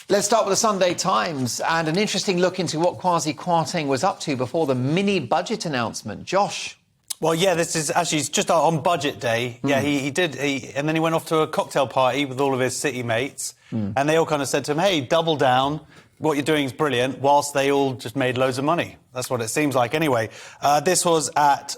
Let's start with the Sunday Times and an interesting look into what Kwasi Kwarteng was up to before the mini-budget announcement. Josh? Well, yeah, this is actually just on budget day. Yeah, he did, and then he went off to a cocktail party with all of his city mates, and they all kind of said to him, hey, double down, what you're doing is brilliant, whilst they all just made loads of money. That's what it seems like anyway. This was at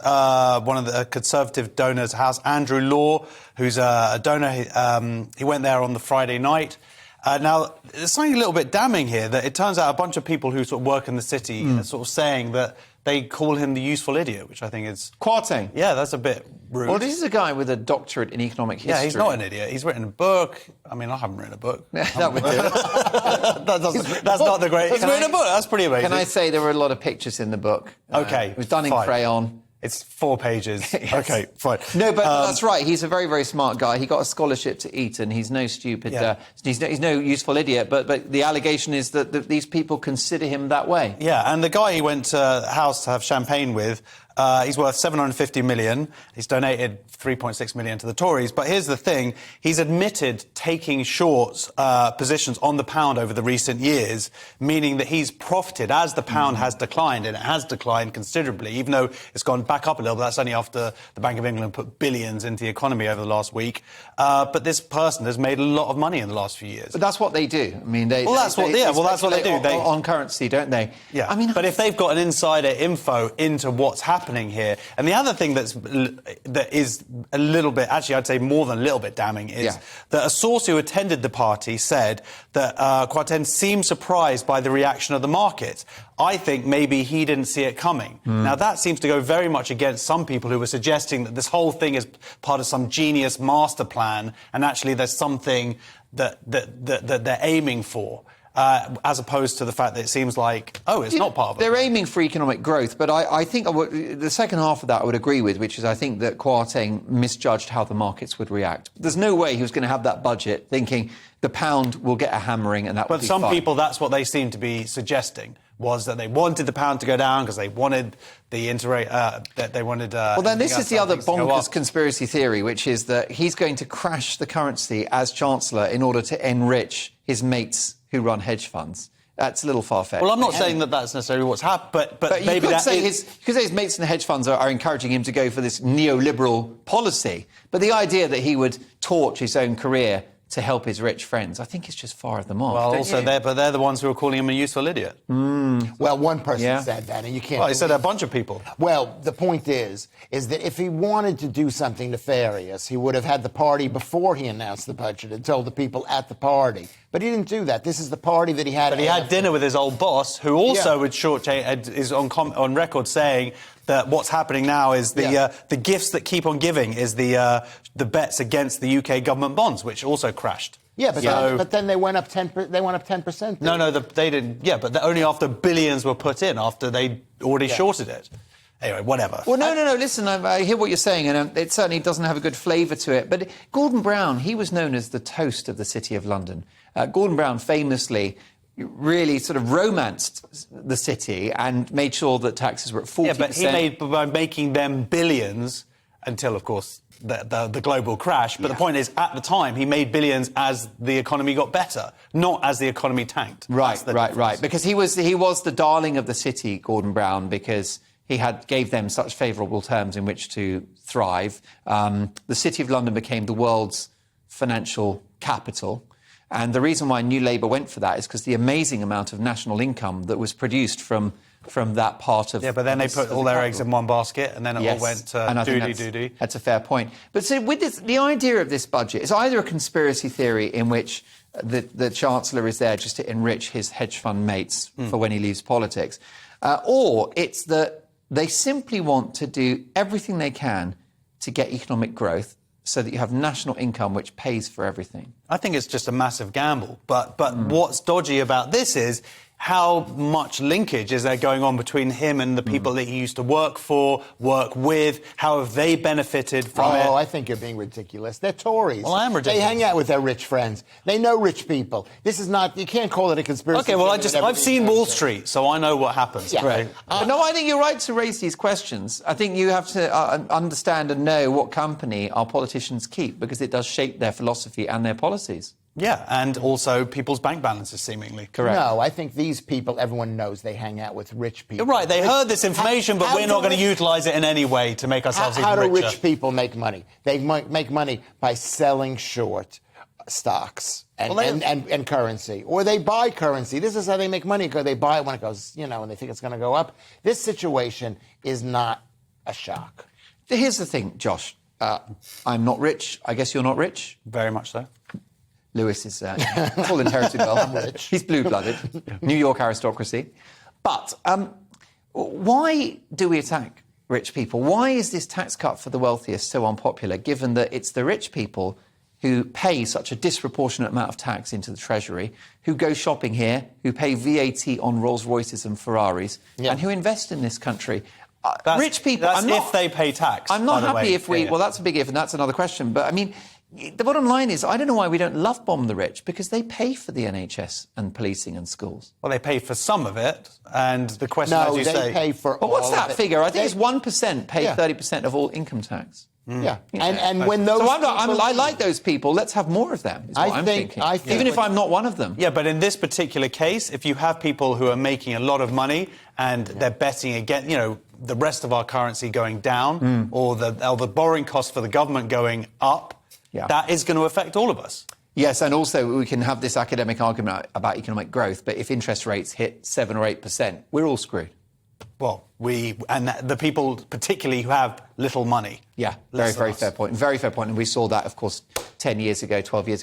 one of the Conservative donors' house, Andrew Law, who's a donor. He went there on the Friday night. Now, there's something a little bit damning here, that it turns out a bunch of people who sort of work in the city are sort of saying that they call him the useful idiot, which I think is... Kwarteng? Yeah, that's a bit rude. Well, this is a guy with a doctorate in economic history. Yeah, he's not an idiot. He's written a book. I mean, I haven't written a book. That would do it. That's not the great... He's written a book. That's pretty amazing. Can I say there were a lot of pictures in the book? OK, it was done in fine. Crayon. It's 4 pages. Yes. OK, fine. No, but that's right. He's a very, very smart guy. He got a scholarship to Eton. He's no stupid... he's no useful idiot. But the allegation is that these people consider him that way. Yeah, and the guy he went to the house to have champagne with, he's worth $750 million. He's donated $3.6 million to the Tories. But here's the thing. He's admitted taking short positions on the pound over the recent years, meaning that he's profited as the pound has declined, and it has declined considerably, even though it's gone back up a little. But that's only after the Bank of England put billions into the economy over the last week. But this person has made a lot of money in the last few years. But that's what they do. I mean, they... Well, that's what they do. On currency, don't they? Yeah. I mean, but if they've got an insider info into what's happening here, and the other thing that is a little bit, actually I'd say more than a little bit damning, is that a source who attended the party said that Kwarteng seemed surprised by the reaction of the market. I think maybe he didn't see it coming. Now, that seems to go very much against some people who were suggesting that this whole thing is part of some genius master plan, and actually there's something that they're aiming for. As opposed to the fact that it seems like, it's not part of it. They're aiming for economic growth, but I think the second half of that I would agree with, which is I think that Kwarteng misjudged how the markets would react. There's no way he was going to have that budget thinking the pound will get a hammering and that will be fine. But some people, that's what they seem to be suggesting, was that they wanted the pound to go down because they wanted the well, then this is the other bonkers conspiracy theory, which is that he's going to crash the currency as Chancellor in order to enrich his mates who run hedge funds. That's a little far-fetched. Well, I'm not saying that that's necessarily what's happened, but maybe you could say his mates in the hedge funds are encouraging him to go for this neoliberal policy. But the idea that he would torch his own career to help his rich friends, I think it's just far of the mark. Well, also, they're the ones who are calling him a useful idiot. Well, one person said that, and you can't... Well, he said a bunch of people. Well, the point is that if he wanted to do something nefarious, he would have had the party before he announced the budget and told the people at the party. But he didn't do that. This is the party that he had... But he had dinner with his old boss, who also would is on record saying that what's happening now is the gifts that keep on giving is the bets against the UK government bonds, which also crashed. Yeah, but then they went up 10%. They went up 10%. No, they didn't. Yeah, but only after billions were put in, after they already shorted it. Anyway, whatever. Well, no. Listen, I hear what you're saying, and it certainly doesn't have a good flavour to it. But Gordon Brown, he was known as the toast of the City of London. Gordon Brown famously really sort of romanced the city and made sure that taxes were at 40%. Yeah, but he made by making them billions until, of course, the global crash. But the point is, at the time, he made billions as the economy got better, not as the economy tanked. Right. Because he was the darling of the city, Gordon Brown, because he gave them such favourable terms in which to thrive. The City of London became the world's financial capital. And the reason why New Labour went for that is because the amazing amount of national income that was produced from that part of... Yeah, but then they put all their eggs in one basket and then it all went doody-doody. That's a fair point. But so with this, the idea of this budget is either a conspiracy theory in which the Chancellor is there just to enrich his hedge fund mates for when he leaves politics, or it's that they simply want to do everything they can to get economic growth so that you have national income which pays for everything. I think it's just a massive gamble. But what's dodgy about this is how much linkage is there going on between him and the people that he used to work for, work with? How have they benefited from it? Oh, I think you're being ridiculous. They're Tories. Well, I am ridiculous. They hang out with their rich friends. They know rich people. This is not... You can't call it a conspiracy. OK, well, I've seen Wall Street, so I know what happens. Yeah. Right. No, I think you're right to raise these questions. I think you have to understand and know what company our politicians keep, because it does shape their philosophy and their policies. Yeah, and also people's bank balances, seemingly. Correct. No, I think these people, everyone knows they hang out with rich people. You're right, they heard this information, but we're not going to utilise it in any way to make ourselves even richer. How do rich people make money? They make money by selling short stocks and currency. Or they buy currency. This is how they make money, because they buy it when it goes, when they think it's going to go up. This situation is not a shock. Here's the thing, Josh. I'm not rich. I guess you're not rich? Very much so. Lewis is full inherited wealth. I'm rich. He's blue-blooded. New York aristocracy. But why do we attack rich people? Why is this tax cut for the wealthiest so unpopular, given that it's the rich people who pay such a disproportionate amount of tax into the Treasury, who go shopping here, who pay VAT on Rolls-Royces and Ferraris, and who invest in this country? Rich people... That's if they pay tax. I'm not happy if we... Well, that's a big if, and that's another question. But, I mean, the bottom line is, I don't know why we don't love bomb the rich, because they pay for the NHS and policing and schools. Well, they pay for some of it, and the question, as you say... No, they pay for all of it. But what's that figure? I think it's 1% pay 30% of all income tax. Yeah, and when those... So I like those people. Let's have more of them, is what I'm thinking. Even if I'm not one of them. Yeah, but in this particular case, if you have people who are making a lot of money and they're betting against, the rest of our currency going down or the borrowing costs for the government going up, that is going to affect all of us. Yes, and also we can have this academic argument about economic growth, but if interest rates hit 7 or 8%, we're all screwed. Well, the people particularly who have little money. Yeah, very fair point. Very fair point. And we saw that, of course, 10 years ago, 12 years ago.